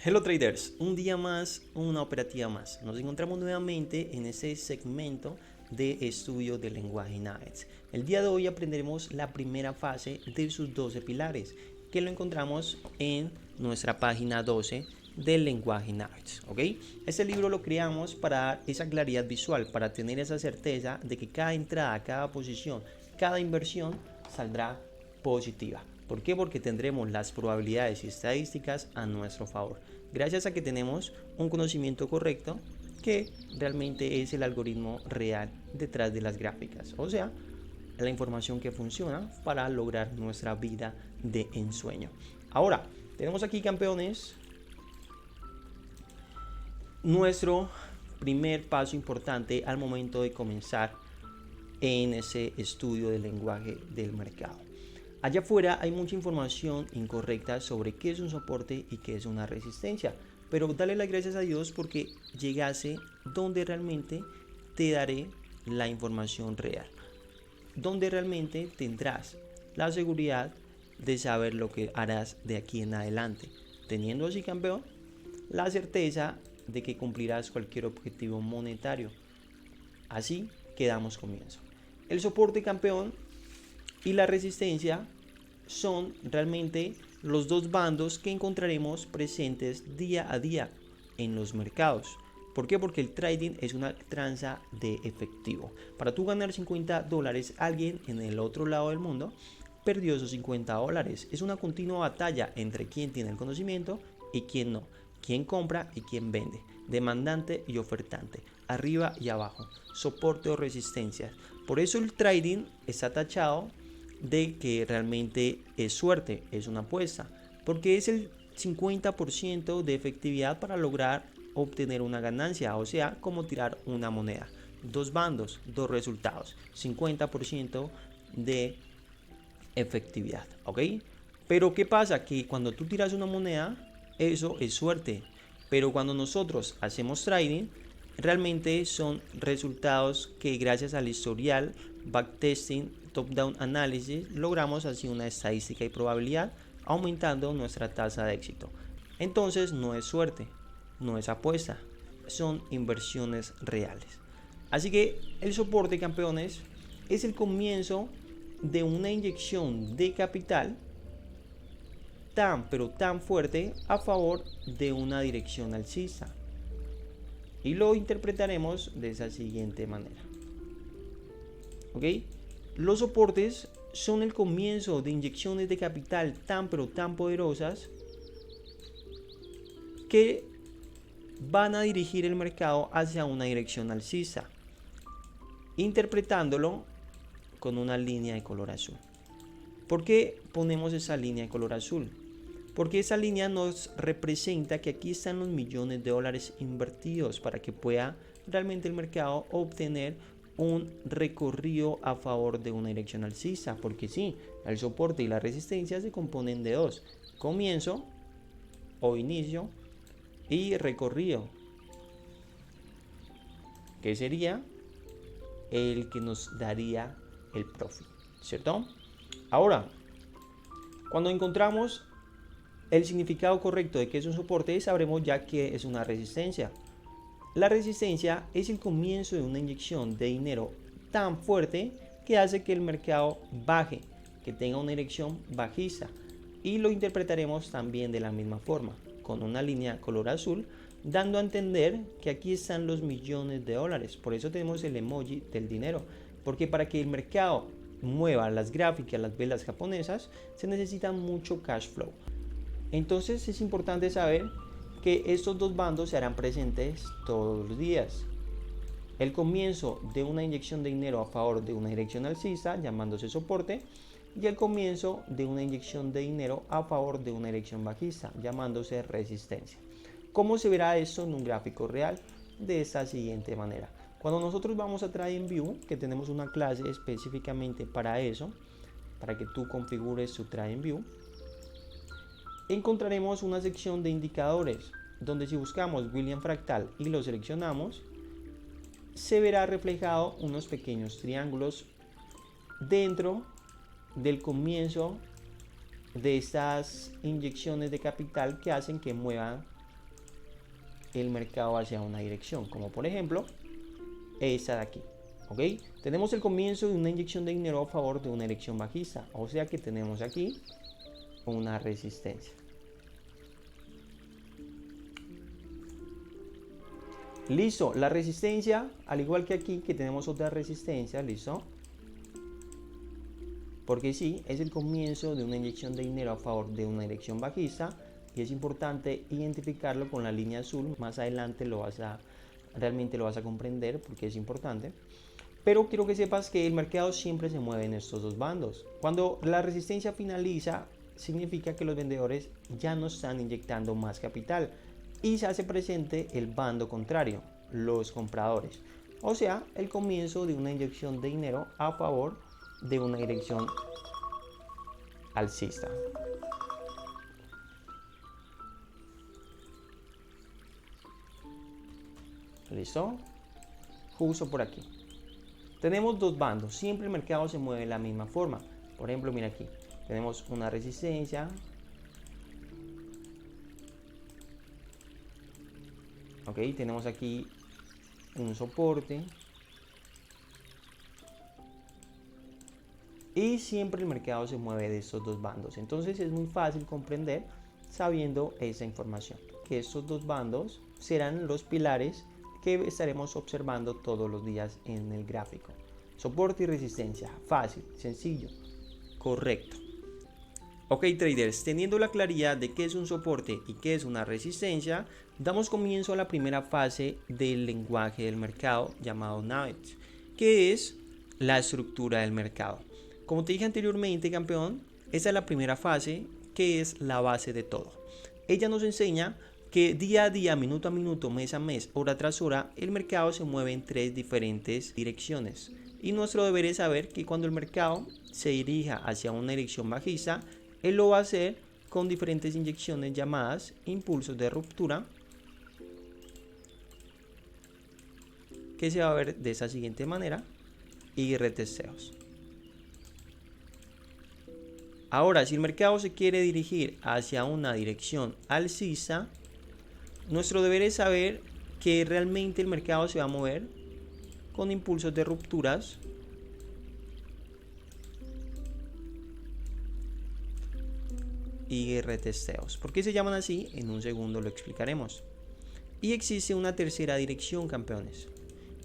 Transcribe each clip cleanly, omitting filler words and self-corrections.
Hello traders, un día más, una operativa más. Nos encontramos nuevamente en ese segmento de estudio del lenguaje Nuggets. El día de hoy aprenderemos la primera fase de sus 12 pilares, que lo encontramos en nuestra página 12 del lenguaje Nuggets. ¿Ok? Este libro lo creamos para dar esa claridad visual, para tener esa certeza de que cada entrada, cada posición, cada inversión saldrá positiva. ¿Por qué? Porque tendremos las probabilidades y estadísticas a nuestro favor. Gracias a que tenemos un conocimiento correcto que realmente es el algoritmo real detrás de las gráficas. O sea, la información que funciona para lograr nuestra vida de ensueño. Ahora, tenemos aquí, campeones, nuestro primer paso importante al momento de comenzar en ese estudio del lenguaje del mercado. Allá afuera hay mucha información incorrecta sobre qué es un soporte y qué es una resistencia, pero dale las gracias a Dios porque llegase donde realmente te daré la información real, donde realmente tendrás la seguridad de saber lo que harás de aquí en adelante, teniendo así, campeón, la certeza de que cumplirás cualquier objetivo monetario. Así que damos comienzo. El soporte, campeón, y la resistencia son realmente los dos bandos que encontraremos presentes día a día en los mercados. ¿Por qué? Porque el trading es una tranza de efectivo. Para tú ganar $50, alguien en el otro lado del mundo perdió esos $50. Es una continua batalla entre quien tiene el conocimiento y quien no. Quien compra y quien vende. Demandante y ofertante. Arriba y abajo. Soporte o resistencia. Por eso el trading está tachado de que realmente es suerte, es una apuesta, porque es el 50% de efectividad para lograr obtener una ganancia, o sea, como tirar una moneda. Dos bandos, dos resultados, 50% de efectividad, ¿ok? Pero ¿qué pasa? Que cuando tú tiras una moneda, eso es suerte, pero cuando nosotros hacemos trading, realmente son resultados que gracias al historial, backtesting, top-down análisis, logramos así una estadística y probabilidad, aumentando nuestra tasa de éxito. Entonces no es suerte, no es apuesta, son inversiones reales. Así que el soporte, campeones, es el comienzo de una inyección de capital tan pero tan fuerte a favor de una dirección alcista. Y lo interpretaremos de esa siguiente manera. ¿Ok? Los soportes son el comienzo de inyecciones de capital tan pero tan poderosas que van a dirigir el mercado hacia una dirección alcista, interpretándolo con una línea de color azul. ¿Por qué ponemos esa línea de color azul? Porque esa línea nos representa que aquí están los millones de dólares invertidos para que pueda realmente el mercado obtener un recorrido a favor de una dirección alcista. Porque sí, el soporte y la resistencia se componen de dos: comienzo o inicio y recorrido, que sería el que nos daría el profit, ¿cierto? Ahora, cuando encontramos el significado correcto de qué es un soporte, sabremos ya que es una resistencia. La resistencia es el comienzo de una inyección de dinero tan fuerte que hace que el mercado baje, que tenga una dirección bajista. Y lo interpretaremos también de la misma forma, con una línea color azul, dando a entender que aquí están los millones de dólares. Por eso tenemos el emoji del dinero, porque para que el mercado mueva las gráficas, las velas japonesas, se necesita mucho cash flow. Entonces es importante saber que estos dos bandos se harán presentes todos los días. El comienzo de una inyección de dinero a favor de una dirección alcista, llamándose soporte, y el comienzo de una inyección de dinero a favor de una dirección bajista, llamándose resistencia. ¿Cómo se verá esto en un gráfico real? De esta siguiente manera. Cuando nosotros vamos a TradingView, que tenemos una clase específicamente para eso, para que tú configures tu TradingView, encontraremos una sección de indicadores, donde si buscamos Williams Fractal y lo seleccionamos, se verá reflejado unos pequeños triángulos dentro del comienzo de estas inyecciones de capital que hacen que muevan el mercado hacia una dirección, como por ejemplo esta de aquí. ¿Ok? Tenemos el comienzo de una inyección de dinero a favor de una dirección bajista, o sea que tenemos aquí una resistencia. Listo, la resistencia, al igual que aquí que tenemos otra resistencia, listo, porque sí, es el comienzo de una inyección de dinero a favor de una dirección bajista y es importante identificarlo con la línea azul. Más adelante realmente lo vas a comprender porque es importante. Pero quiero que sepas que el mercado siempre se mueve en estos dos bandos. Cuando la resistencia finaliza, significa que los vendedores ya no están inyectando más capital y se hace presente el bando contrario, los compradores. O sea, el comienzo de una inyección de dinero a favor de una dirección alcista. ¿Listo? Justo por aquí. Tenemos dos bandos, siempre el mercado se mueve de la misma forma. Por ejemplo, mira aquí, tenemos una resistencia. Ok, tenemos aquí un soporte. Y siempre el mercado se mueve de estos dos bandos. Entonces es muy fácil comprender sabiendo esa información. Que estos dos bandos serán los pilares que estaremos observando todos los días en el gráfico. Soporte y resistencia. Fácil, sencillo, correcto. Ok traders, teniendo la claridad de qué es un soporte y qué es una resistencia, damos comienzo a la primera fase del lenguaje del mercado llamado Navex, que es la estructura del mercado. Como te dije anteriormente, campeón, esta es la primera fase que es la base de todo. Ella nos enseña que día a día, minuto a minuto, mes a mes, hora tras hora, el mercado se mueve en tres diferentes direcciones. Y nuestro deber es saber que cuando el mercado se dirija hacia una dirección bajista, él lo va a hacer con diferentes inyecciones llamadas impulsos de ruptura, que se va a ver de esa siguiente manera, y retesteos. Ahora, si el mercado se quiere dirigir hacia una dirección alcista, nuestro deber es saber que realmente el mercado se va a mover con impulsos de rupturas y retesteos. ¿Por qué se llaman así? En un segundo lo explicaremos. Y existe una tercera dirección, campeones,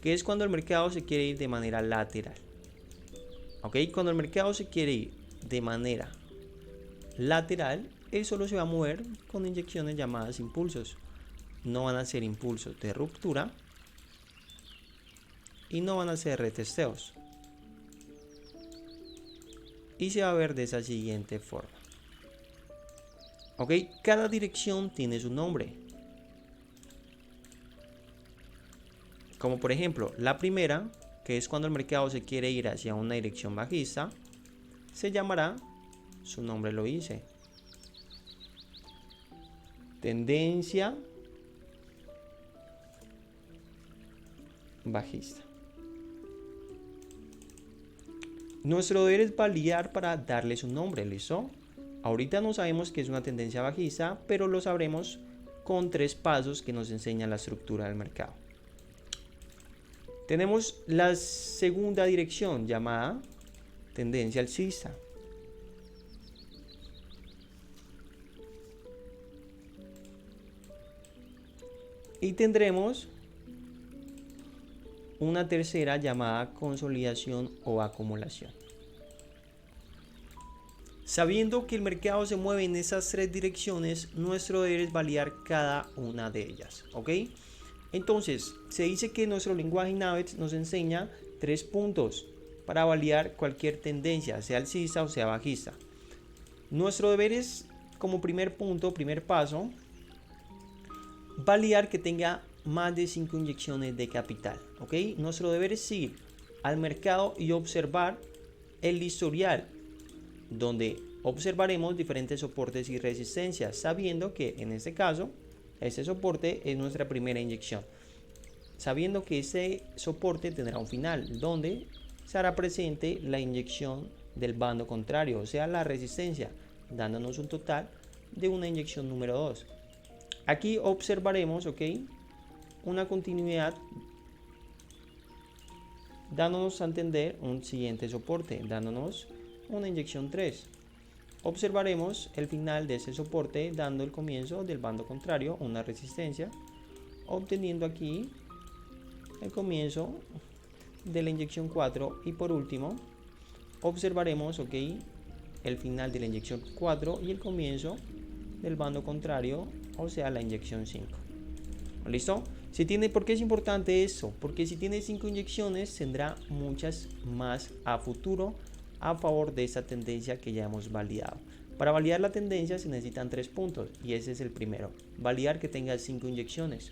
que es cuando el mercado se quiere ir de manera lateral. ¿Ok? Cuando el mercado se quiere ir de manera lateral, él solo se va a mover con inyecciones llamadas impulsos. No van a ser impulsos de ruptura y no van a ser retesteos. Y se va a ver de esa siguiente forma. Ok, cada dirección tiene su nombre. Como por ejemplo, la primera, que es cuando el mercado se quiere ir hacia una dirección bajista, se llamará, su nombre lo dice, tendencia bajista. Nuestro deber es validar para darle su nombre, ¿listo? Ahorita no sabemos que es una tendencia bajista, pero lo sabremos con 3 pasos que nos enseña la estructura del mercado. Tenemos la segunda dirección llamada tendencia alcista. Y tendremos una tercera llamada consolidación o acumulación. Sabiendo que el mercado se mueve en esas 3 direcciones, nuestro deber es validar cada una de ellas, ¿ok? Entonces, se dice que nuestro lenguaje Navex nos enseña 3 puntos para validar cualquier tendencia, sea alcista o sea bajista. Nuestro deber es, como primer punto, primer paso, validar que tenga más de 5 inyecciones de capital, ¿ok? Nuestro deber es ir al mercado y observar el historial, donde observaremos diferentes soportes y resistencias, sabiendo que en este caso, este soporte es nuestra primera inyección, sabiendo que este soporte tendrá un final, donde se hará presente la inyección del bando contrario, o sea, la resistencia, dándonos un total de una inyección número 2. Aquí observaremos, ¿ok?, una continuidad dándonos a entender un siguiente soporte, dándonos una inyección 3. Observaremos el final de ese soporte dando el comienzo del bando contrario, una resistencia, obteniendo aquí el comienzo de la inyección 4 y por último observaremos el final de la inyección 4 y el comienzo del bando contrario, o sea la inyección 5. ¿Listo? ¿Por qué es importante eso? Porque si tiene 5 inyecciones tendrá muchas más a futuro a favor de esta tendencia que ya hemos validado. Para validar la tendencia se necesitan 3 puntos y ese es el primero, validar que tenga 5 inyecciones,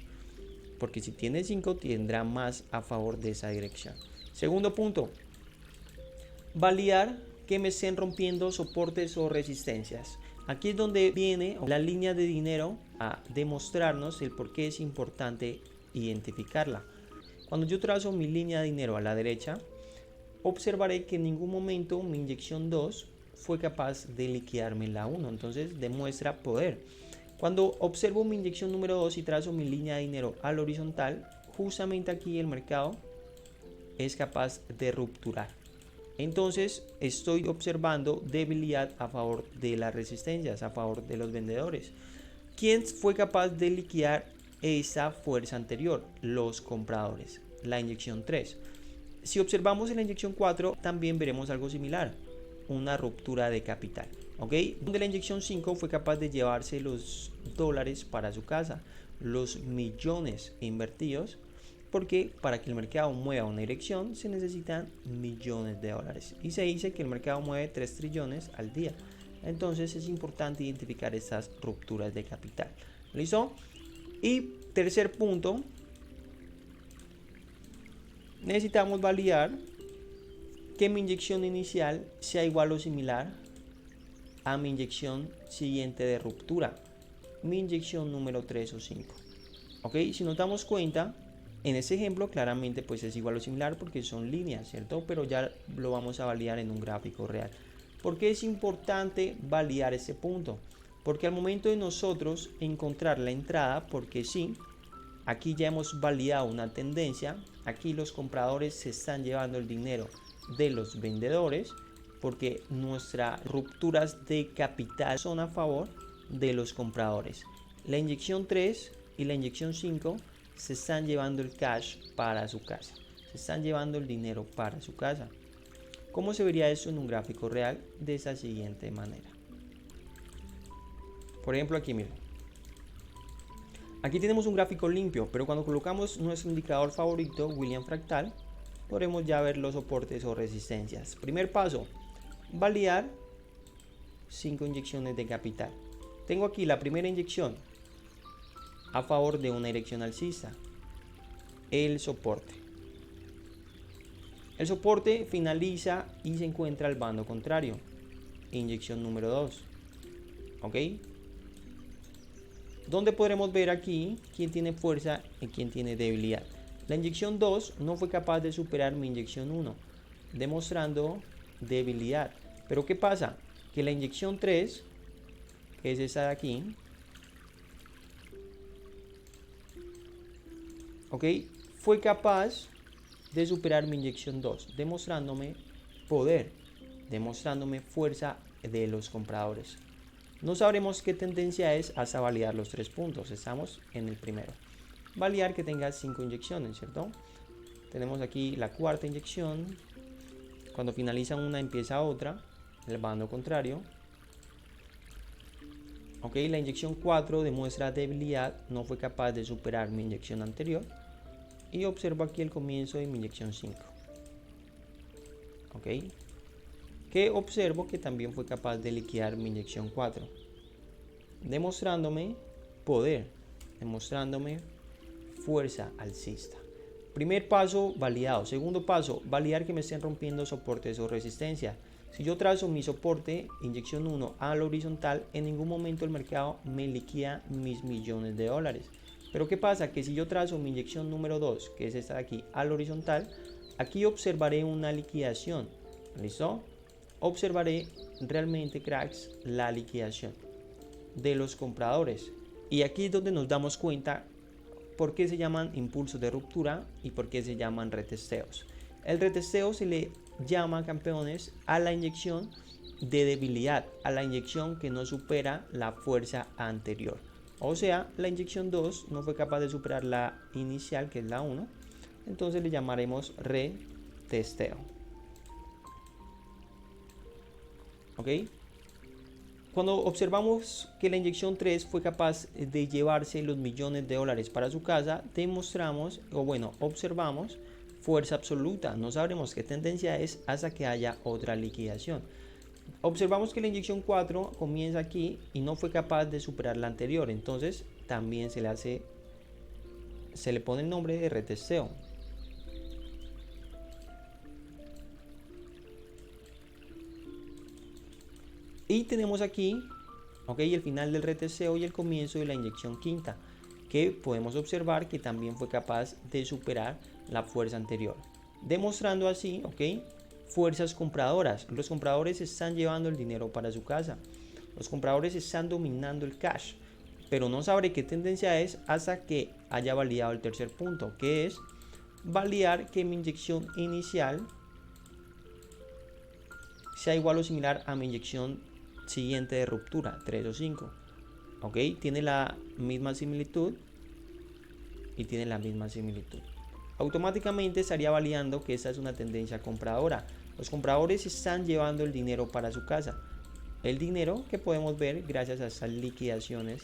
porque si tiene 5 tendrá más a favor de esa dirección. Segundo punto, validar que me estén rompiendo soportes o resistencias. Aquí es donde viene la línea de dinero a demostrarnos el por qué es importante identificarla. Cuando yo trazo mi línea de dinero a la derecha, observaré que en ningún momento mi inyección 2 fue capaz de liquidarme la 1, entonces demuestra poder. Cuando observo mi inyección número 2 y trazo mi línea de dinero al horizontal, justamente aquí el mercado es capaz de rupturar. Entonces estoy observando debilidad a favor de las resistencias, a favor de los vendedores. ¿Quién fue capaz de liquidar esa fuerza anterior? Los compradores, la inyección 3. Si observamos en la inyección 4 también veremos algo similar, una ruptura de capital, donde la inyección 5 fue capaz de llevarse los dólares para su casa, los millones invertidos, porque para que el mercado mueva una dirección se necesitan millones de dólares y se dice que el mercado mueve 3 trillones al día. Entonces es importante identificar estas rupturas de capital. ¿Listo? Y tercer punto, necesitamos validar que mi inyección inicial sea igual o similar a mi inyección siguiente de ruptura, mi inyección número 3 o 5. Si nos damos cuenta, en este ejemplo claramente pues es igual o similar porque son líneas, ¿cierto? Pero ya lo vamos a validar en un gráfico real. ¿Por qué es importante validar este punto? Porque al momento de nosotros encontrar la entrada, porque sí, aquí ya hemos validado una tendencia, aquí los compradores se están llevando el dinero de los vendedores, porque nuestras rupturas de capital son a favor de los compradores. La inyección 3 y la inyección 5 se están llevando el cash para su casa, se están llevando el dinero para su casa. ¿Cómo se vería eso en un gráfico real? De esa siguiente manera. Por ejemplo, aquí miren. Aquí tenemos un gráfico limpio, pero cuando colocamos nuestro indicador favorito, Williams Fractal, podremos ya ver los soportes o resistencias. Primer paso, validar 5 inyecciones de capital. Tengo aquí la primera inyección a favor de una dirección alcista, el soporte. El soporte finaliza y se encuentra al bando contrario, inyección número 2. ¿Dónde podremos ver aquí quién tiene fuerza y quién tiene debilidad? La inyección 2 no fue capaz de superar mi inyección 1, demostrando debilidad. Pero ¿qué pasa? Que la inyección 3, que es esta de aquí, fue capaz de superar mi inyección 2, demostrándome poder, demostrándome fuerza de los compradores. No sabremos qué tendencia es hasta validar los 3 puntos. Estamos en el primero. Validar que tenga 5 inyecciones, ¿cierto? Tenemos aquí la cuarta inyección. Cuando finaliza una empieza otra, el bando contrario. La inyección 4 demuestra debilidad, no fue capaz de superar mi inyección anterior. Y observo aquí el comienzo de mi inyección 5. Que observo que también fue capaz de liquidar mi inyección 4, demostrándome poder, demostrándome fuerza alcista. Primer paso validado. Segundo paso, validar que me estén rompiendo soportes o resistencia. Si yo trazo mi soporte, inyección 1 al horizontal, en ningún momento el mercado me liquida mis millones de dólares. Pero ¿qué pasa? Que si yo trazo mi inyección número 2, que es esta de aquí, al horizontal, aquí observaré una liquidación. ¿Listo? Observaré realmente, cracks, la liquidación de los compradores. Y aquí es donde nos damos cuenta por qué se llaman impulsos de ruptura y por qué se llaman retesteos. El retesteo se le llama, campeones, a la inyección de debilidad, a la inyección que no supera la fuerza anterior. O sea, la inyección 2 no fue capaz de superar la inicial, que es la 1, entonces le llamaremos retesteo. ¿Ok? Cuando observamos que la inyección 3 fue capaz de llevarse los millones de dólares para su casa, demostramos, observamos fuerza absoluta. No sabremos qué tendencia es hasta que haya otra liquidación. Observamos que la inyección 4 comienza aquí y no fue capaz de superar la anterior, entonces también se le pone el nombre de retesteo. Y tenemos aquí, el final del retesteo y el comienzo de la inyección quinta, que podemos observar que también fue capaz de superar la fuerza anterior, demostrando así, fuerzas compradoras. Los compradores están llevando el dinero para su casa. Los compradores están dominando el cash. Pero no sabré qué tendencia es hasta que haya validado el tercer punto, que es validar que mi inyección inicial sea igual o similar a mi inyección siguiente de ruptura, 3 o 5. Tiene la misma similitud y tiene la misma similitud. Automáticamente estaría validando que esta es una tendencia compradora. Los compradores están llevando el dinero para su casa. El dinero que podemos ver gracias a estas liquidaciones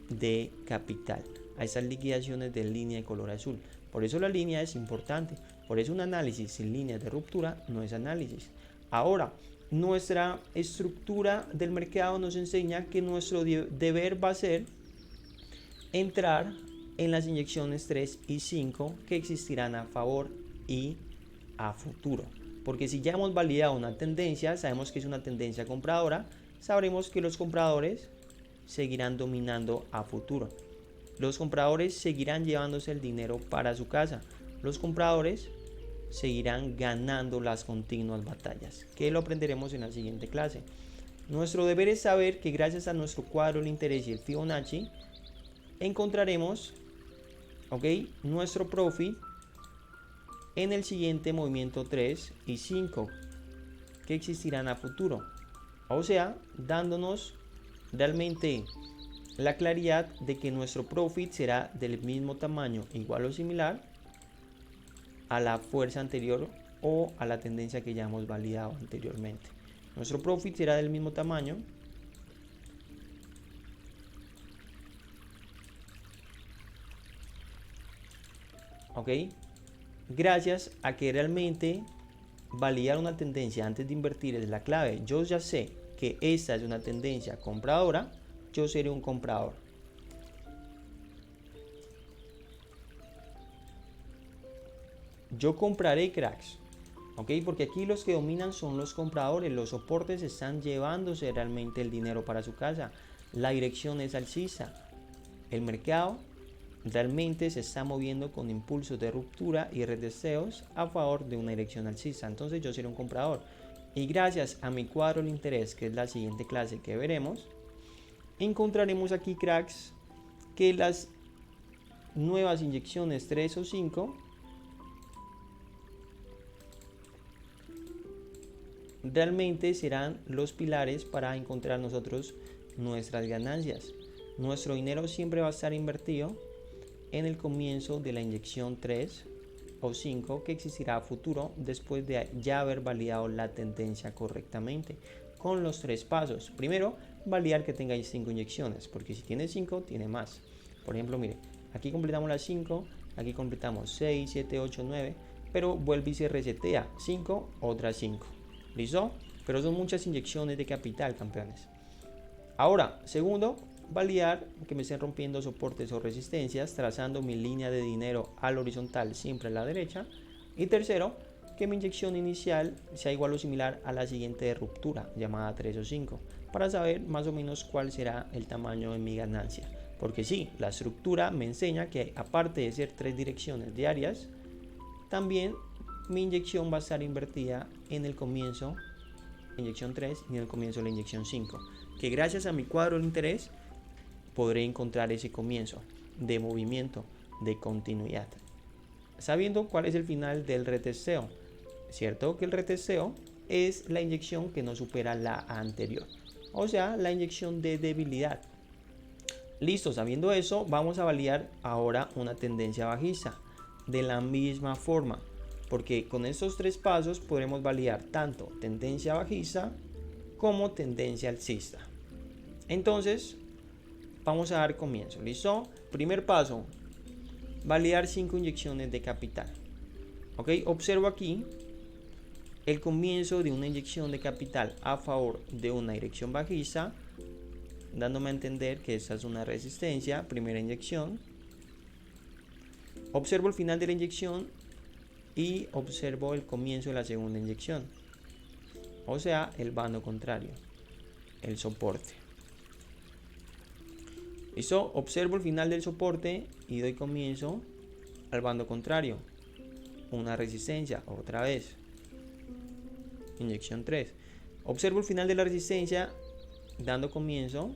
de capital, a estas liquidaciones de línea de color azul. Por eso la línea es importante. Por eso un análisis sin líneas de ruptura no es análisis. Ahora, nuestra estructura del mercado nos enseña que nuestro deber va a ser entrar en las inyecciones 3 y 5 que existirán a favor y a futuro. Porque si ya hemos validado una tendencia, sabemos que es una tendencia compradora, sabremos que los compradores seguirán dominando a futuro. Los compradores seguirán llevándose el dinero para su casa. Los compradores seguirán ganando las continuas batallas, que lo aprenderemos en la siguiente clase. Nuestro deber es saber que gracias a nuestro cuadro de interés y el Fibonacci encontraremos nuestro profit en el siguiente movimiento 3 y 5 que existirán a futuro, o sea, dándonos realmente la claridad de que nuestro profit será del mismo tamaño, igual o similar a la fuerza anterior o a la tendencia que ya hemos validado anteriormente. Nuestro profit será del mismo tamaño gracias a que realmente validar una tendencia antes de invertir es la clave. Yo ya sé que esta es una tendencia compradora, yo seré un comprador. Yo compraré, cracks, porque aquí los que dominan son los compradores. Los soportes están llevándose realmente el dinero para su casa. La dirección es alcista. El mercado realmente se está moviendo con impulsos de ruptura y retesteos a favor de una dirección alcista. Entonces yo seré un comprador. Y gracias a mi cuadro de interés, que es la siguiente clase que veremos, encontraremos aquí, cracks, que las nuevas inyecciones 3 o 5 realmente serán los pilares para encontrar nosotros nuestras ganancias. Nuestro dinero siempre va a estar invertido en el comienzo de la inyección 3 o 5 que existirá a futuro después de ya haber validado la tendencia correctamente con los 3 pasos. Primero, validar que tengáis 5 inyecciones, porque si tiene 5, tiene más. Por ejemplo, mire, aquí completamos las 5, aquí completamos 6, 7, 8, 9, pero vuelve y se resetea 5, otras 5. ¿Listo? Pero son muchas inyecciones de capital, campeones. Ahora, segundo, validar que me estén rompiendo soportes o resistencias, trazando mi línea de dinero al horizontal siempre a la derecha. Y tercero, que mi inyección inicial sea igual o similar a la siguiente de ruptura, llamada 3 o 5, para saber más o menos cuál será el tamaño de mi ganancia. Porque sí, la estructura me enseña que aparte de ser 3 direcciones diarias, también mi inyección va a estar invertida en el comienzo, inyección 3, y en el comienzo de la inyección 5, que gracias a mi cuadro de interés podré encontrar ese comienzo de movimiento de continuidad. Sabiendo cuál es el final del retesteo, cierto que el retesteo es la inyección que no supera la anterior, o sea, la inyección de debilidad. Listo, sabiendo eso, vamos a validar ahora una tendencia bajista de la misma forma, porque con estos tres pasos podremos validar tanto tendencia bajista como tendencia alcista. Entonces vamos a dar comienzo. ¿Listo? Primer paso, validar 5 inyecciones de capital. Ok, observo aquí el comienzo de una inyección de capital a favor de una dirección bajista, dándome a entender que esta es una resistencia. Primera inyección. Observo el final de la inyección y observo el comienzo de la segunda inyección, o sea, el bando contrario, el soporte. ¿Listo? Observo el final del soporte y doy comienzo al bando contrario, una resistencia, otra vez, inyección 3. Observo el final de la resistencia dando comienzo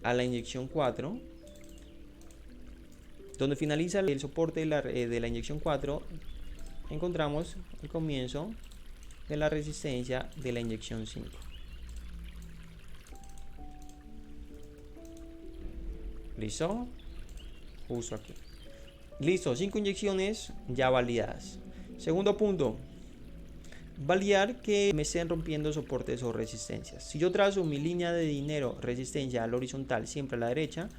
a la inyección 4, donde finaliza el soporte de la inyección 4, encontramos el comienzo de la resistencia de la inyección 5. ¿Listo? Justo aquí. Listo, 5 inyecciones ya validadas. Segundo punto, validar que me estén rompiendo soportes o resistencias. Si yo trazo mi línea de dinero resistencia al horizontal siempre a la derecha,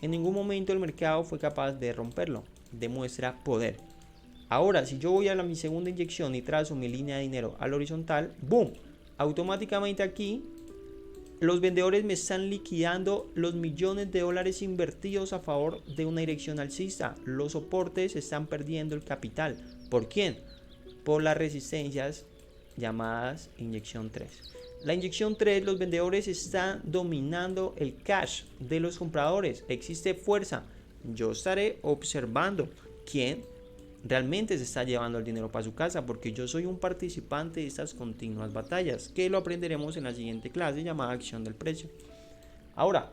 en ningún momento el mercado fue capaz de romperlo. Demuestra poder. Ahora, si yo voy a mi segunda inyección y trazo mi línea de dinero al horizontal, ¡boom! Automáticamente aquí los vendedores me están liquidando los millones de dólares invertidos a favor de una dirección alcista. Los soportes están perdiendo el capital. ¿Por quién? Por las resistencias llamadas inyección 3. La inyección 3, los vendedores están dominando el cash de los compradores. Existe fuerza. Yo estaré observando quién realmente se está llevando el dinero para su casa, porque yo soy un participante de estas continuas batallas, que lo aprenderemos en la siguiente clase llamada acción del precio. Ahora,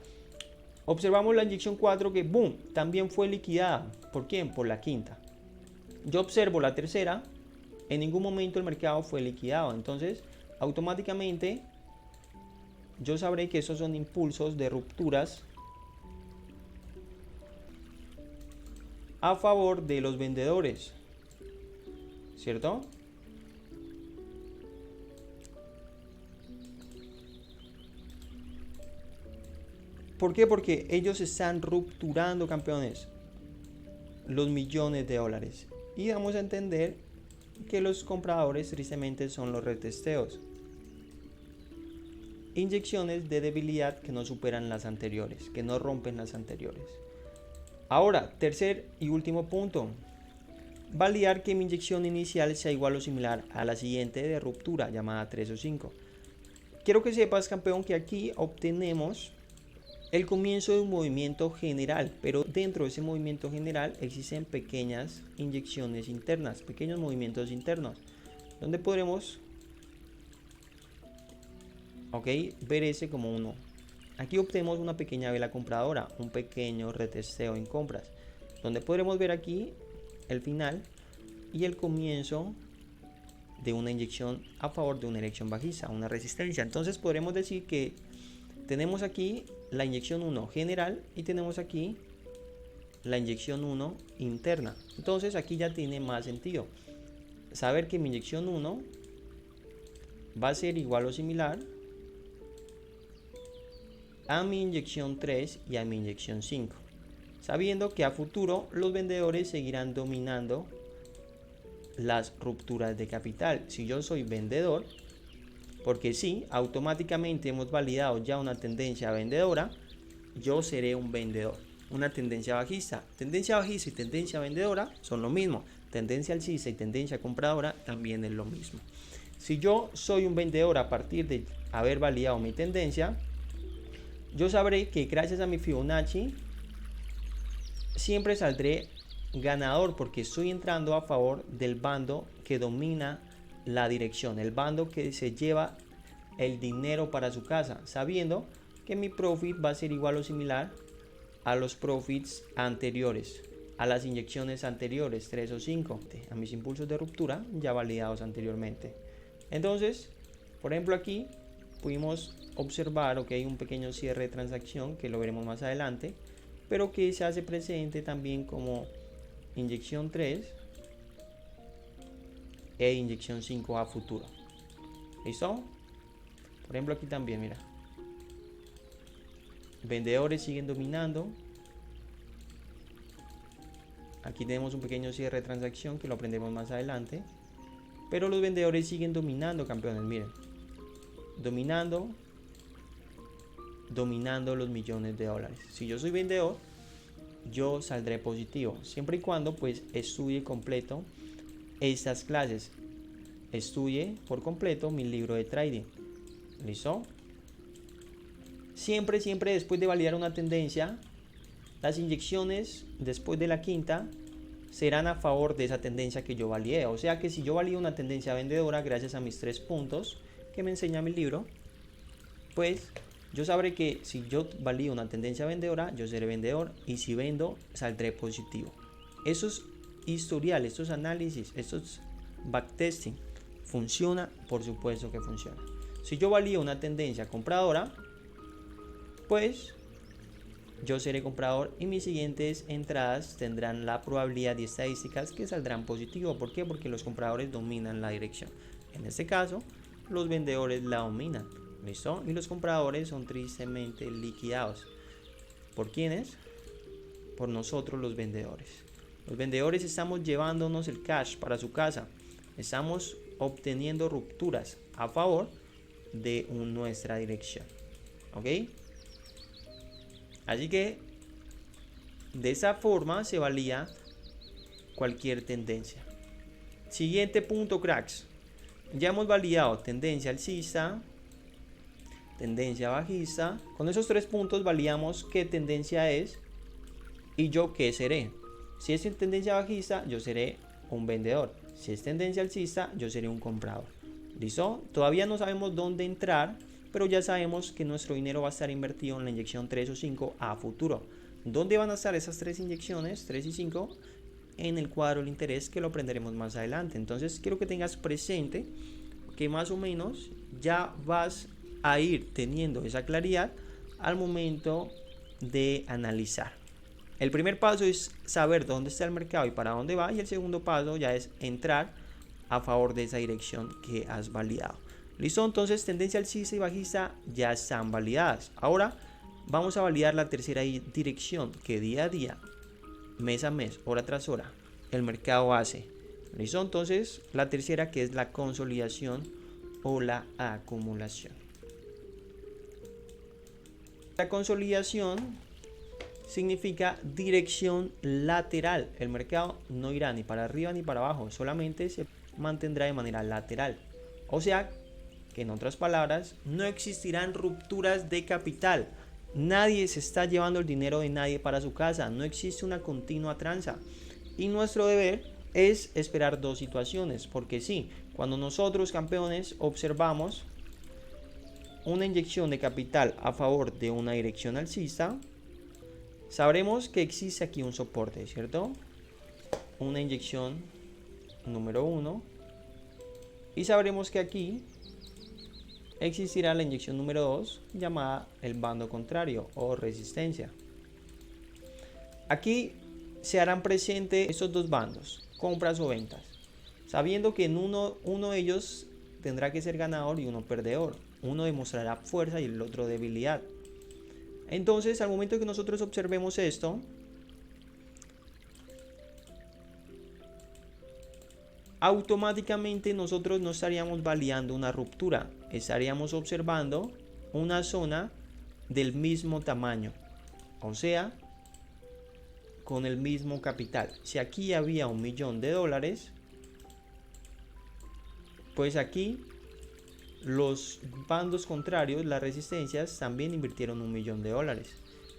observamos la inyección 4 que, boom, también fue liquidada. ¿Por quién? Por la quinta. Yo observo la tercera, en ningún momento el mercado fue liquidado, entonces automáticamente yo sabré que esos son impulsos de rupturas a favor de los vendedores, ¿cierto? ¿Por qué? Porque ellos están rupturando, campeones, los millones de dólares. Y vamos a entender que los compradores tristemente son los retesteos. Inyecciones de debilidad que no superan las anteriores, que no rompen las anteriores. Ahora, tercer y último punto. Validar que mi inyección inicial sea igual o similar a la siguiente de ruptura, llamada 3 o 5. Quiero que sepas, campeón, que aquí obtenemos el comienzo de un movimiento general, pero dentro de ese movimiento general existen pequeñas inyecciones internas, pequeños movimientos internos, donde podremos ver ese como uno. Aquí obtenemos una pequeña vela compradora, un pequeño retesteo en compras, donde podremos ver aquí el final y el comienzo de una inyección a favor de una dirección bajista, una resistencia. Entonces podremos decir que tenemos aquí la inyección 1 general y tenemos aquí la inyección 1 interna. Entonces aquí ya tiene más sentido saber que mi inyección 1 va a ser igual o similar a mi inyección 3 y a mi inyección 5, sabiendo que a futuro los vendedores seguirán dominando las rupturas de capital. Si yo soy vendedor, porque sí, automáticamente hemos validado ya una tendencia vendedora, yo seré un vendedor. Una tendencia bajista y tendencia vendedora son lo mismo. Tendencia alcista y tendencia compradora también es lo mismo. Si yo soy un vendedor a partir de haber validado mi tendencia, yo sabré que gracias a mi Fibonacci siempre saldré ganador, porque estoy entrando a favor del bando que domina la dirección, el bando que se lleva el dinero para su casa, sabiendo que mi profit va a ser igual o similar a los profits anteriores, a las inyecciones anteriores, 3 o 5, a mis impulsos de ruptura ya validados anteriormente. Entonces, por ejemplo aquí pudimos observar que hay un pequeño cierre de transacción que lo veremos más adelante, pero que se hace presente también como inyección 3 e inyección 5 a futuro. ¿Listo? Por ejemplo aquí también, mira, vendedores siguen dominando. Aquí tenemos un pequeño cierre de transacción que lo aprendemos más adelante, pero los vendedores siguen dominando, campeones. Miren, dominando los millones de dólares. Si yo soy vendedor, yo saldré positivo, siempre y cuando pues estudie completo estas clases, estudie por completo mi libro de trading. ¿Listo? Siempre después de validar una tendencia, las inyecciones después de la quinta serán a favor de esa tendencia que yo validé. O sea que si yo valido una tendencia vendedora gracias a mis 3 puntos que me enseña mi libro, pues yo sabré que si yo valido una tendencia vendedora, yo seré vendedor, y si vendo, saldré positivo. Esos historial, estos análisis, estos backtesting, ¿funciona? Por supuesto que funciona. Si yo valido una tendencia compradora, pues yo seré comprador y mis siguientes entradas tendrán la probabilidad y estadísticas que saldrán positivo. ¿Por qué? Porque los compradores dominan la dirección. En este caso, los vendedores la dominan. ¿Listo? Y los compradores son tristemente liquidados. ¿Por quiénes? Por nosotros, los vendedores. Los vendedores estamos llevándonos el cash para su casa. Estamos obteniendo rupturas a favor de nuestra dirección. ¿Ok? Así que de esa forma se valía cualquier tendencia. Siguiente punto, cracks. Ya hemos validado tendencia alcista, tendencia bajista. Con esos 3 puntos validamos qué tendencia es y yo qué seré. Si es tendencia bajista, yo seré un vendedor. Si es tendencia alcista, yo seré un comprador. ¿Listo? Todavía no sabemos dónde entrar, pero ya sabemos que nuestro dinero va a estar invertido en la inyección 3 o 5 a futuro. ¿Dónde van a estar esas 3 inyecciones, 3 y 5? En el cuadro del interés, que lo aprenderemos más adelante. Entonces quiero que tengas presente que más o menos ya vas a ir teniendo esa claridad al momento de analizar. El primer paso es saber dónde está el mercado y para dónde va, y el segundo paso ya es entrar a favor de esa dirección que has validado. ¿Listo? Entonces tendencia alcista y bajista ya están validadas. Ahora vamos a validar la tercera dirección que día a día, mes a mes, hora tras hora, el mercado hace. ¿Listo? Entonces la tercera, que es la consolidación o la acumulación. La consolidación significa dirección lateral. El mercado no irá ni para arriba ni para abajo, solamente se mantendrá de manera lateral. O sea que, en otras palabras, no existirán rupturas de capital. Nadie se está llevando el dinero de nadie para su casa. No existe una continua tranza. Y nuestro deber es esperar 2 situaciones. Porque sí, cuando nosotros, campeones, observamos una inyección de capital a favor de una dirección alcista, sabremos que existe aquí un soporte, ¿cierto? Una inyección número 1. Y sabremos que aquí existirá la inyección número 2, llamada el bando contrario o resistencia. Aquí se harán presente estos 2 bandos, compras o ventas, sabiendo que en uno de ellos tendrá que ser ganador y uno perdedor. Uno demostrará fuerza y el otro debilidad. Entonces, al momento que nosotros observemos esto, automáticamente nosotros no estaríamos validando una ruptura, estaríamos observando una zona del mismo tamaño, o sea, con el mismo capital. Si aquí había $1 millón, pues aquí los bandos contrarios, las resistencias, también invirtieron $1 millón.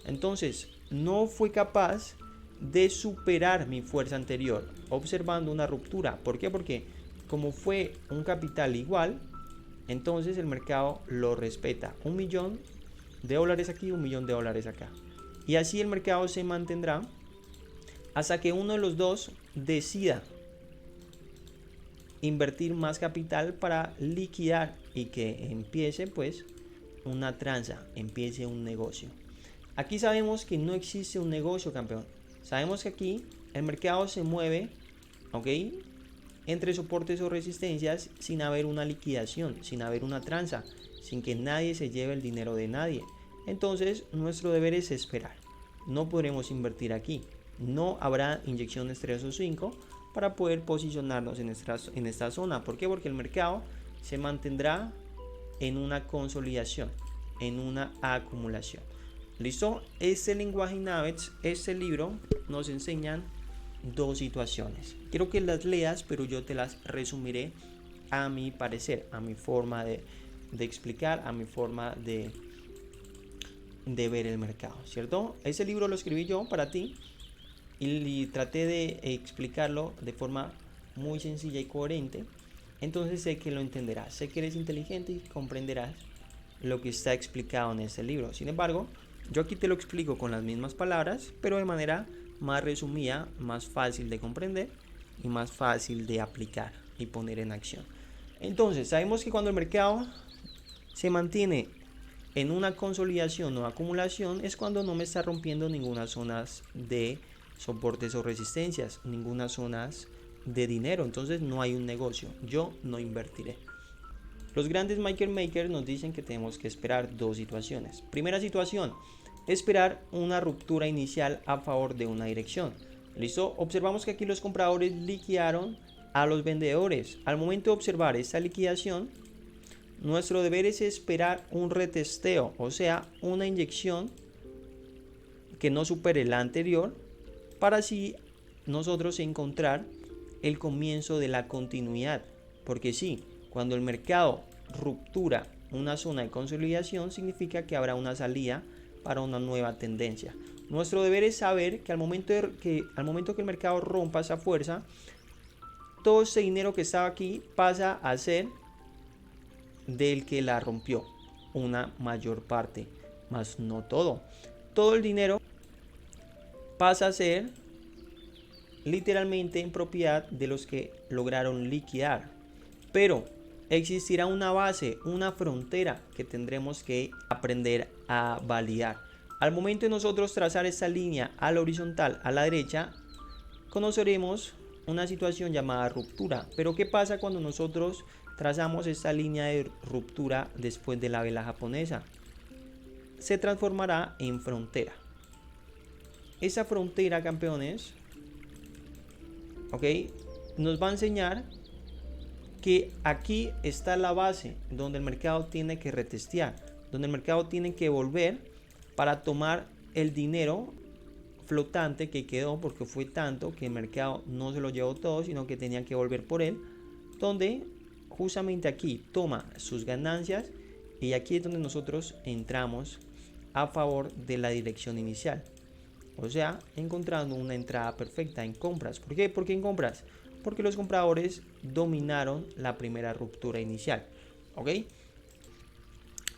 Entonces no fue capaz de superar mi fuerza anterior, observando una ruptura. ¿Por qué? Porque como fue un capital igual, entonces el mercado lo respeta. $1 millón de dólares aquí, $1 millón acá. Y así el mercado se mantendrá hasta que uno de los dos decida invertir más capital para liquidar y que empiece pues una tranza, empiece un negocio. Aquí sabemos que no existe un negocio, campeón. Sabemos que aquí el mercado se mueve, ¿ok?, entre soportes o resistencias sin haber una liquidación, sin haber una tranza, sin que nadie se lleve el dinero de nadie. Entonces nuestro deber es esperar. No podremos invertir aquí. No habrá inyecciones 3 o 5 para poder posicionarnos en esta zona. ¿Por qué? Porque el mercado se mantendrá en una consolidación, en una acumulación. ¿Listo? Este lenguaje Navex, este libro, nos enseñan dos situaciones. Quiero que las leas, pero yo te las resumiré a mi parecer, a mi forma de explicar, a mi forma de ver el mercado, ¿cierto? Ese libro lo escribí yo para ti y traté de explicarlo de forma muy sencilla y coherente. Entonces sé que lo entenderás, sé que eres inteligente y comprenderás lo que está explicado en este libro. Sin embargo, yo aquí te lo explico con las mismas palabras, pero de manera más resumida, más fácil de comprender y más fácil de aplicar y poner en acción. Entonces, sabemos que cuando el mercado se mantiene en una consolidación o acumulación es cuando no me está rompiendo ninguna zona de soportes o resistencias, ninguna zona de dinero. Entonces no hay un negocio, yo no invertiré. Los grandes market makers nos dicen que tenemos que esperar dos situaciones. Primera situación, esperar una ruptura inicial a favor de una dirección. ¿Listo? Observamos que aquí los compradores liquidaron a los vendedores. Al momento de observar esta liquidación, nuestro deber es esperar un retesteo, o sea, una inyección que no supere la anterior, para así nosotros encontrar el comienzo de la continuidad. Porque sí, cuando el mercado ruptura una zona de consolidación, significa que habrá una salida para una nueva tendencia. Nuestro deber es saber que al momento que el mercado rompa esa fuerza, todo ese dinero que estaba aquí pasa a ser del que la rompió, una mayor parte, más no todo. Todo el dinero pasa a ser literalmente en propiedad de los que lograron liquidar. Pero existirá una base, una frontera que tendremos que aprender a validar. Al momento de nosotros trazar esta línea a la horizontal, a la derecha, conoceremos una situación llamada ruptura. Pero ¿qué pasa cuando nosotros trazamos esta línea de ruptura después de la vela japonesa? Se transformará en frontera. Esa frontera, campeones, ¿ok?, nos va a enseñar que aquí está la base donde el mercado tiene que retestear, donde el mercado tiene que volver para tomar el dinero flotante que quedó, porque fue tanto que el mercado no se lo llevó todo, sino que tenía que volver por él, donde justamente aquí toma sus ganancias y aquí es donde nosotros entramos a favor de la dirección inicial, o sea, encontrando una entrada perfecta en compras. ¿Por qué? ¿Por qué en compras? Porque los compradores dominaron la primera ruptura inicial, ¿ok?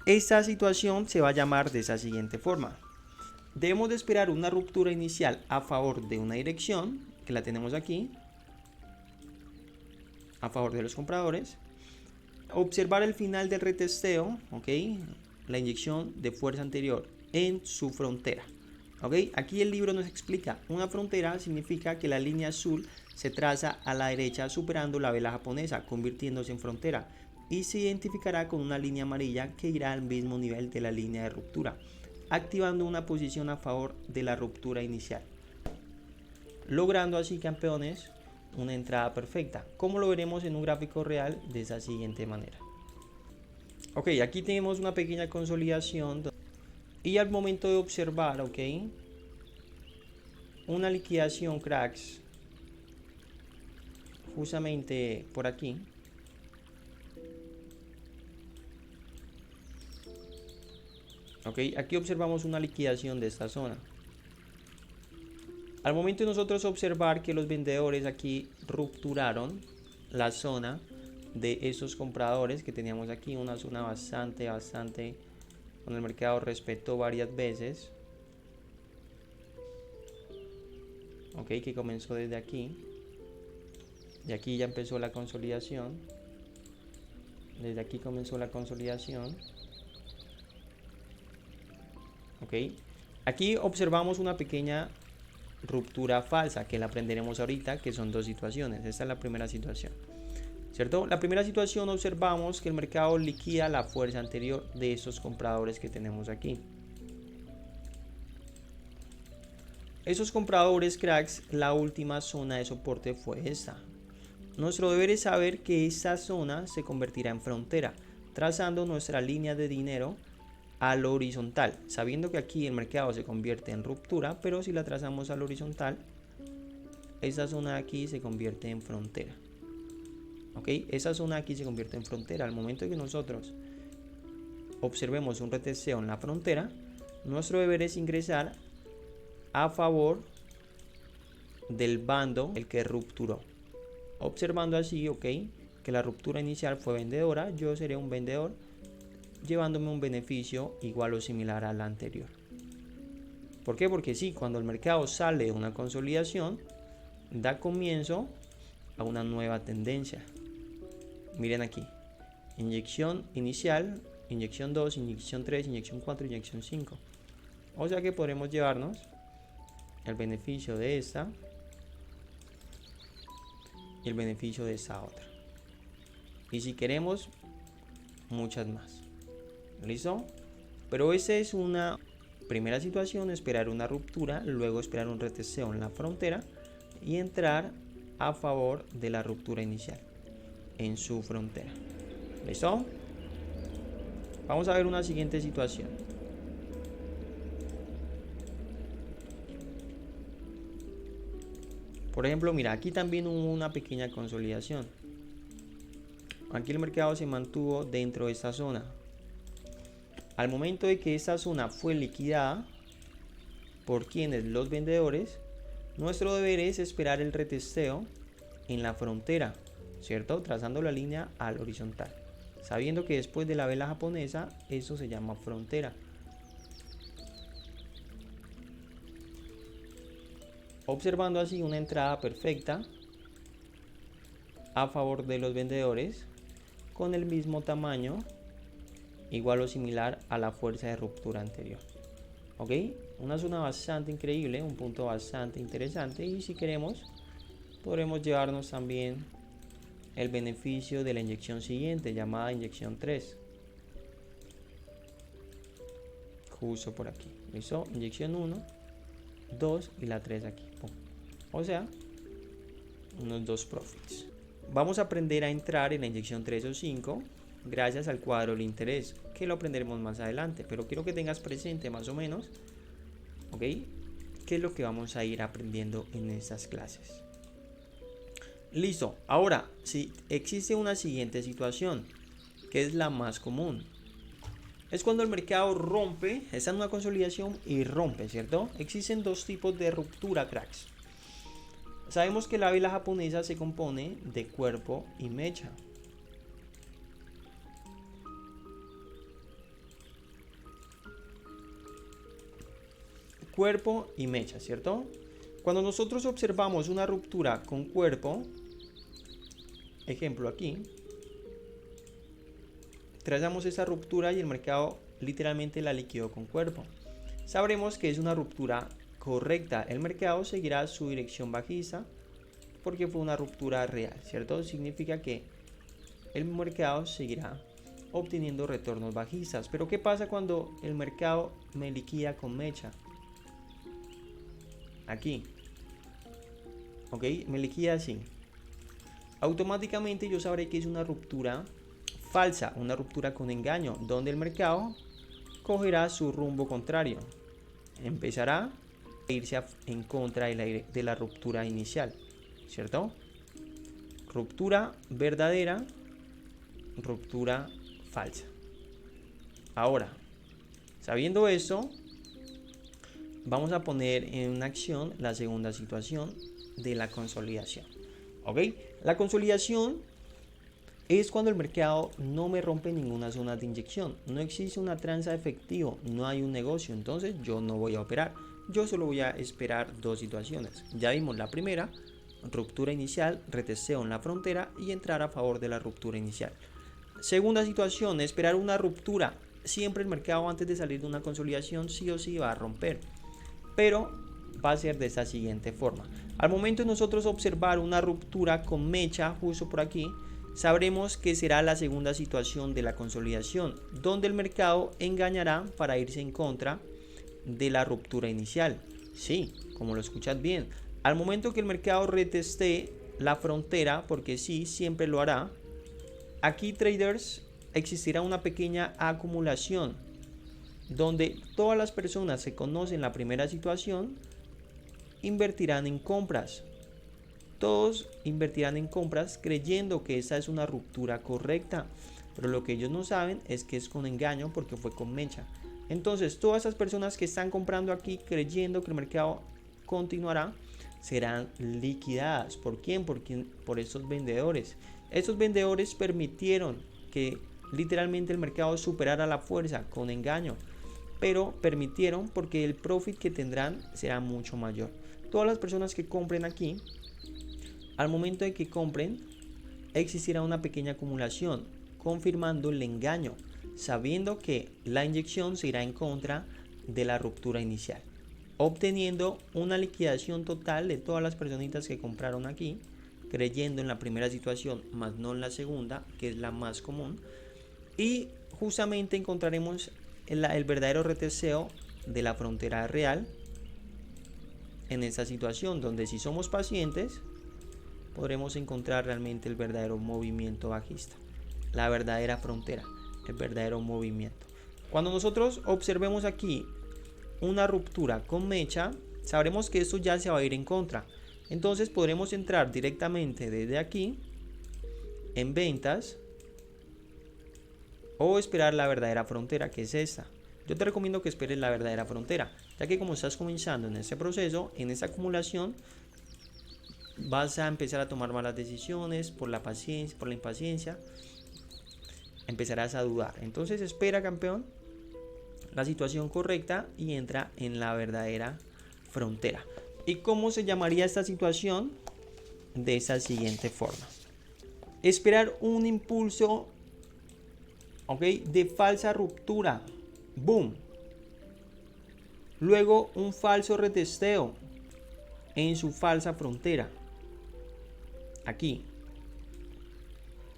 Esta situación se va a llamar de esa siguiente forma. Debemos de esperar una ruptura inicial a favor de una dirección, que la tenemos aquí, a favor de los compradores. Observar el final del retesteo, ¿ok?, la inyección de fuerza anterior en su frontera. ¿Ok? Aquí el libro nos explica, una frontera significa que la línea azul se traza a la derecha superando la vela japonesa, convirtiéndose en frontera, y se identificará con una línea amarilla que irá al mismo nivel de la línea de ruptura, activando una posición a favor de la ruptura inicial, logrando así, campeones, una entrada perfecta, como lo veremos en un gráfico real de esa siguiente manera. Ok, aquí tenemos una pequeña consolidación. Y al momento de observar, ¿ok?, una liquidación, cracks, justamente por aquí, ¿ok?, aquí observamos una liquidación de esta zona. Al momento de nosotros observar que los vendedores aquí rupturaron la zona de esos compradores que teníamos aquí, una zona bastante cuando el mercado respetó varias veces, ok, que comenzó desde aquí, de aquí ya empezó la consolidación, desde aquí comenzó la consolidación, ok, aquí observamos una pequeña ruptura falsa que la aprenderemos ahorita, que son dos situaciones. Esta es la primera situación, ¿cierto? La primera situación, observamos que el mercado liquida la fuerza anterior de estos compradores que tenemos aquí. Esos compradores, cracks, la última zona de soporte fue esta. Nuestro deber es saber que esta zona se convertirá en frontera, trazando nuestra línea de dinero al horizontal, sabiendo que aquí el mercado se convierte en ruptura, pero si la trazamos al horizontal, esta zona de aquí se convierte en frontera. ¿Ok? Esa zona de aquí se convierte en frontera. Al momento que nosotros observemos un retesteo en la frontera, nuestro deber es ingresar a favor del bando el que rupturó. Observando así, ok, que la ruptura inicial fue vendedora, yo seré un vendedor llevándome un beneficio igual o similar a la anterior. ¿Por qué? Porque sí, cuando el mercado sale de una consolidación, da comienzo a una nueva tendencia. Miren aquí, inyección inicial, inyección 2, inyección 3, inyección 4, inyección 5. O sea que podremos llevarnos el beneficio de esta y el beneficio de esta otra. Y si queremos, muchas más. ¿Listo? Pero esa es una primera situación, esperar una ruptura, luego esperar un retesteo en la frontera y entrar a favor de la ruptura inicial en su frontera. ¿Listo? Vamos a ver una siguiente situación. Por ejemplo, mira, aquí también hubo una pequeña consolidación. Aquí el mercado se mantuvo dentro de esta zona. Al momento de que esta zona fue liquidada por quienes, los vendedores, nuestro deber es esperar el retesteo en la frontera, ¿cierto? Trazando la línea al horizontal, sabiendo que después de la vela japonesa eso se llama frontera. Observando así una entrada perfecta a favor de los vendedores con el mismo tamaño, igual o similar a la fuerza de ruptura anterior. ¿Ok? Una zona bastante increíble, un punto bastante interesante, y si queremos podremos llevarnos también el beneficio de la inyección siguiente, llamada inyección 3. Justo por aquí. ¿Listo? Inyección 1, 2 y la 3 aquí. ¡Pum! O sea, unos 2 profits. Vamos a aprender a entrar en la inyección 3 o 5 gracias al cuadro del interés, que lo aprenderemos más adelante, pero quiero que tengas presente más o menos, ¿ok?, qué es lo que vamos a ir aprendiendo en estas clases. Listo. Ahora, si existe una siguiente situación, que es la más común, es cuando el mercado rompe, está en una consolidación y rompe, ¿cierto? Existen dos tipos de ruptura, cracks. Sabemos que la vela japonesa se compone de cuerpo y mecha. Cuerpo y mecha, ¿cierto? Cuando nosotros observamos una ruptura con cuerpo, ejemplo aquí, trazamos esa ruptura y el mercado literalmente la liquidó con cuerpo. Sabremos que es una ruptura correcta. El mercado seguirá su dirección bajista porque fue una ruptura real, ¿cierto? Significa que el mercado seguirá obteniendo retornos bajistas. Pero ¿qué pasa cuando el mercado me liquida con mecha? Aquí, ok, me liquida así. Automáticamente yo sabré que es una ruptura falsa, una ruptura con engaño, donde el mercado cogerá su rumbo contrario, empezará a irse en contra de la ruptura inicial, ¿cierto? Ruptura verdadera, ruptura falsa. Ahora, sabiendo esto, vamos a poner en acción la segunda situación de la consolidación. ¿Ok? La consolidación es cuando el mercado no me rompe ninguna zona de inyección. No existe una tranza de efectivo, no hay un negocio, entonces yo no voy a operar. Yo solo voy a esperar dos situaciones. Ya vimos la primera, ruptura inicial, retesteo en la frontera y entrar a favor de la ruptura inicial. Segunda situación, esperar una ruptura. Siempre el mercado antes de salir de una consolidación sí o sí va a romper, pero va a ser de esta siguiente forma. Al momento de nosotros observar una ruptura con mecha justo por aquí, sabremos que será la segunda situación de la consolidación, donde el mercado engañará para irse en contra de la ruptura inicial. Sí, como lo escuchas bien, al momento que el mercado reteste la frontera, porque sí, siempre lo hará, aquí, traders, existirá una pequeña acumulación donde todas las personas que conocen la primera situación invertirán en compras. Todos invertirán en compras creyendo que esa es una ruptura correcta, pero lo que ellos no saben es que es con engaño porque fue con mecha. Entonces todas esas personas que están comprando aquí creyendo que el mercado continuará serán liquidadas. ¿Por quién? Por estos vendedores. Estos vendedores permitieron que literalmente el mercado superara la fuerza con engaño, pero permitieron porque el profit que tendrán será mucho mayor. Todas las personas que compren aquí, al momento de que compren, existirá una pequeña acumulación, confirmando el engaño, sabiendo que la inyección se irá en contra de la ruptura inicial, obteniendo una liquidación total de todas las personitas que compraron aquí, creyendo en la primera situación, más no en la segunda, que es la más común, y justamente encontraremos el verdadero retesteo de la frontera real en esta situación, donde si somos pacientes podremos encontrar realmente el verdadero movimiento bajista, la verdadera frontera, el verdadero movimiento. Cuando nosotros observemos aquí una ruptura con mecha, sabremos que esto ya se va a ir en contra. Entonces podremos entrar directamente desde aquí en ventas o esperar la verdadera frontera, que es esta. Yo te recomiendo que esperes la verdadera frontera, ya que como estás comenzando en este proceso, en esta acumulación, vas a empezar a tomar malas decisiones por la paciencia, por la impaciencia, empezarás a dudar. Entonces espera, campeón, la situación correcta y entra en la verdadera frontera. ¿Y cómo se llamaría esta situación? De esa siguiente forma: esperar un impulso, ¿ok?, de falsa ruptura, boom, luego un falso retesteo en su falsa frontera, aquí,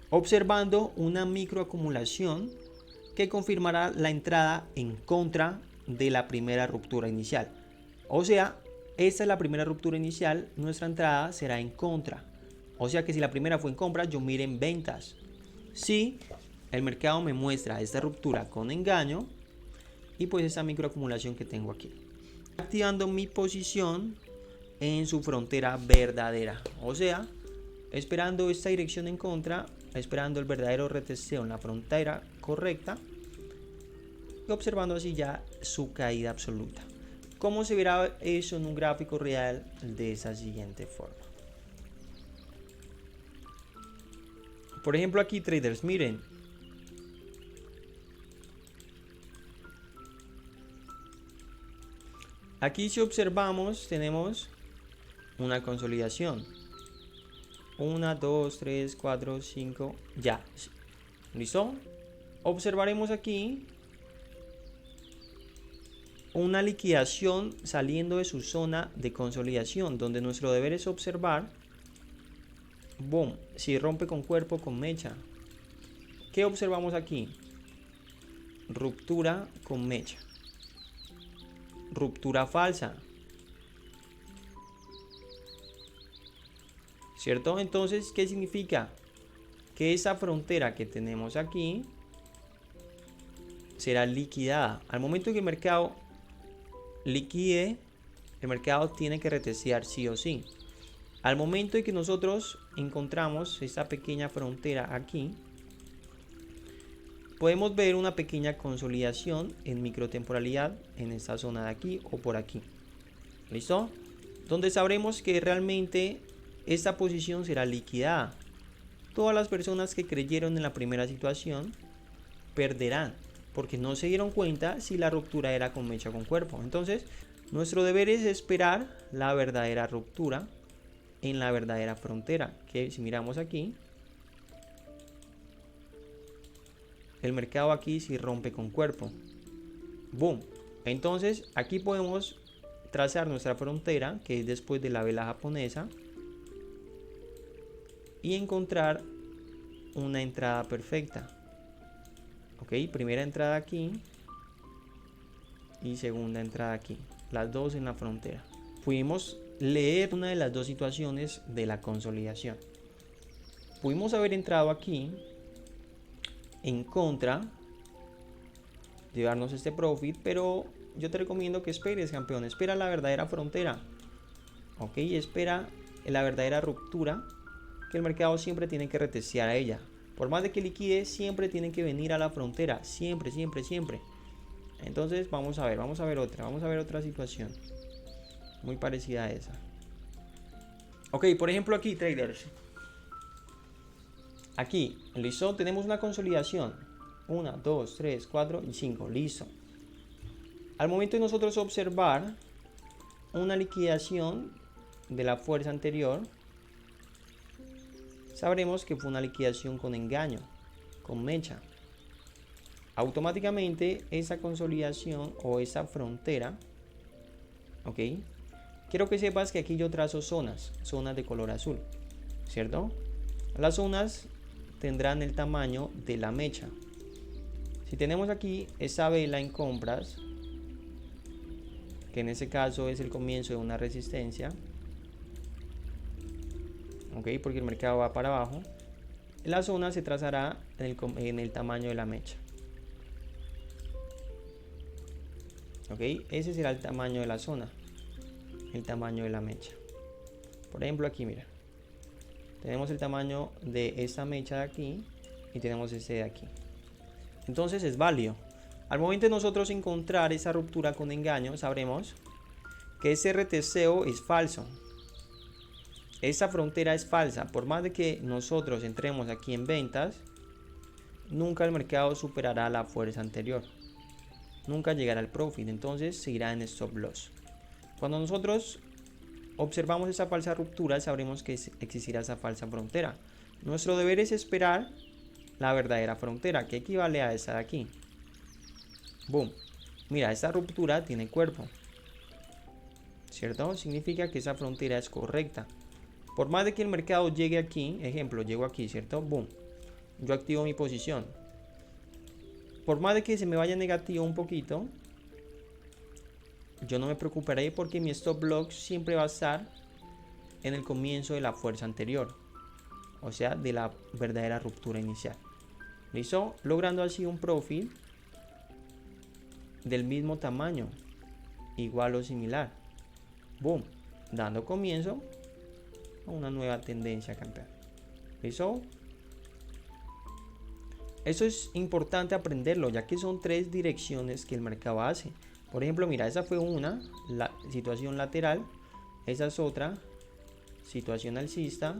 observando una microacumulación que confirmará la entrada en contra de la primera ruptura inicial. O sea, esta es la primera ruptura inicial, nuestra entrada será en contra. O sea que si la primera fue en compra, yo mire en ventas. Si el mercado me muestra esta ruptura con engaño y pues esta microacumulación que tengo aquí, activando mi posición en su frontera verdadera, o sea, esperando esta dirección en contra, esperando el verdadero retesteo en la frontera correcta y observando así ya su caída absoluta. ¿Cómo se verá eso en un gráfico real? De esa siguiente forma. Por ejemplo, aquí, traders, miren, aquí si observamos tenemos una consolidación, 1, 2, 3, 4, 5, ya, ¿listo? Observaremos aquí una liquidación saliendo de su zona de consolidación, donde nuestro deber es observar, boom, si rompe con cuerpo, con mecha. ¿Qué observamos aquí? Ruptura con mecha, ruptura falsa, ¿cierto? Entonces, ¿qué significa? Que esa frontera que tenemos aquí será liquidada. Al momento que el mercado liquide, el mercado tiene que retestear sí o sí. Al momento en que nosotros encontramos esta pequeña frontera aquí, podemos ver una pequeña consolidación en microtemporalidad en esta zona de aquí o por aquí. ¿Listo? Donde sabremos que realmente esta posición será liquidada. todas las personas que creyeron en la primera situación perderán, porque no se dieron cuenta si la ruptura era con mecha o con cuerpo. Entonces, nuestro deber es esperar la verdadera ruptura en la verdadera frontera, que si miramos aquí, el mercado aquí sí rompe con cuerpo. Boom. Entonces, aquí podemos trazar nuestra frontera, que es después de la vela japonesa, y encontrar una entrada perfecta. Ok, primera entrada aquí y segunda entrada aquí, las dos en la frontera. Pudimos leer una de las dos situaciones de la consolidación. Pudimos haber entrado aquí en contra, llevarnos este profit, pero yo te recomiendo que esperes, campeón. Espera la verdadera frontera. Ok, espera la verdadera ruptura, que el mercado siempre tiene que retestear a ella. Por más de que liquide, siempre tienen que venir a la frontera. Siempre, siempre, siempre. Entonces vamos a ver otra situación muy parecida a esa. Ok, por ejemplo aquí, traders. Aquí, listo, tenemos una consolidación. 1, 2, 3, 4 y 5, listo. Al momento de nosotros observar una liquidación de la fuerza anterior, sabremos que fue una liquidación con engaño, con mecha. Automáticamente esa consolidación o esa frontera, ok, quiero que sepas que aquí yo trazo zonas de color azul, ¿cierto? Las zonas tendrán el tamaño de la mecha. Si tenemos aquí esa vela en compras, que en este caso es el comienzo de una resistencia, ok, porque el mercado va para abajo, la zona se trazará en el tamaño de la mecha. Ok, ese será el tamaño de la zona, el tamaño de la mecha. Por ejemplo aquí, mira, tenemos el tamaño de esta mecha de aquí y tenemos este de aquí. Entonces es válido. Al momento de nosotros encontrar esa ruptura con engaño, sabremos que ese retesteo es falso. Esa frontera es falsa. Por más de que nosotros entremos aquí en ventas, nunca el mercado superará la fuerza anterior. Nunca llegará al profit. Entonces seguirá en stop loss. Cuando nosotros observamos esa falsa ruptura, sabremos que existirá esa falsa frontera. Nuestro deber es esperar la verdadera frontera, que equivale a esa de aquí. Boom. Mira, esta ruptura tiene cuerpo, ¿cierto? Significa que esa frontera es correcta. Por más de que el mercado llegue aquí, ejemplo, llego aquí, ¿cierto? Boom. Yo activo mi posición. Por más de que se me vaya negativo un poquito, yo no me preocuparé porque mi stop loss siempre va a estar en el comienzo de la fuerza anterior. O sea, de la verdadera ruptura inicial. ¿Listo? Logrando así un profit del mismo tamaño, igual o similar. Boom. Dando comienzo a una nueva tendencia, campeón. ¿Listo? Eso es importante aprenderlo, ya que son tres direcciones que el mercado hace. Por ejemplo, mira, esa fue una, la situación lateral. Esa es otra, situación alcista.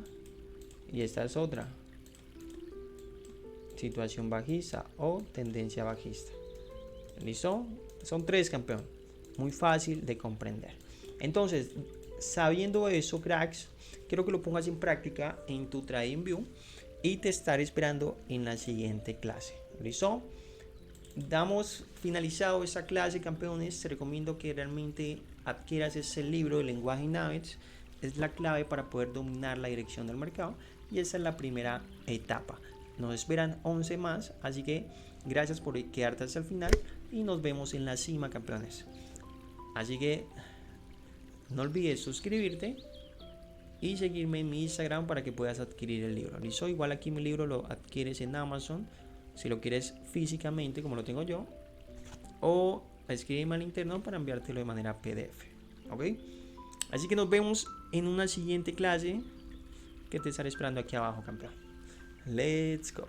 Y esta es otra, situación bajista o tendencia bajista. ¿Listo? Son tres, campeón. Muy fácil de comprender. Entonces, sabiendo eso, cracks, quiero que lo pongas en práctica en tu TradingView y te estaré esperando en la siguiente clase. ¿Listo? Damos finalizado esta clase, campeones. Te recomiendo que realmente adquieras ese libro de lenguaje Navex. Es la clave para poder dominar la dirección del mercado. Y esa es la primera etapa. Nos esperan 11 más, así que gracias por quedarte hasta el final y nos vemos en la cima, campeones. Así que no olvides suscribirte y seguirme en mi Instagram para que puedas adquirir el libro. Listo, igual aquí mi libro lo adquieres en Amazon si lo quieres físicamente como lo tengo yo, o escríbeme al interno para enviártelo de manera PDF. ¿Ok? Así que nos vemos en una siguiente clase que te estaré esperando aquí abajo, campeón. Let's go.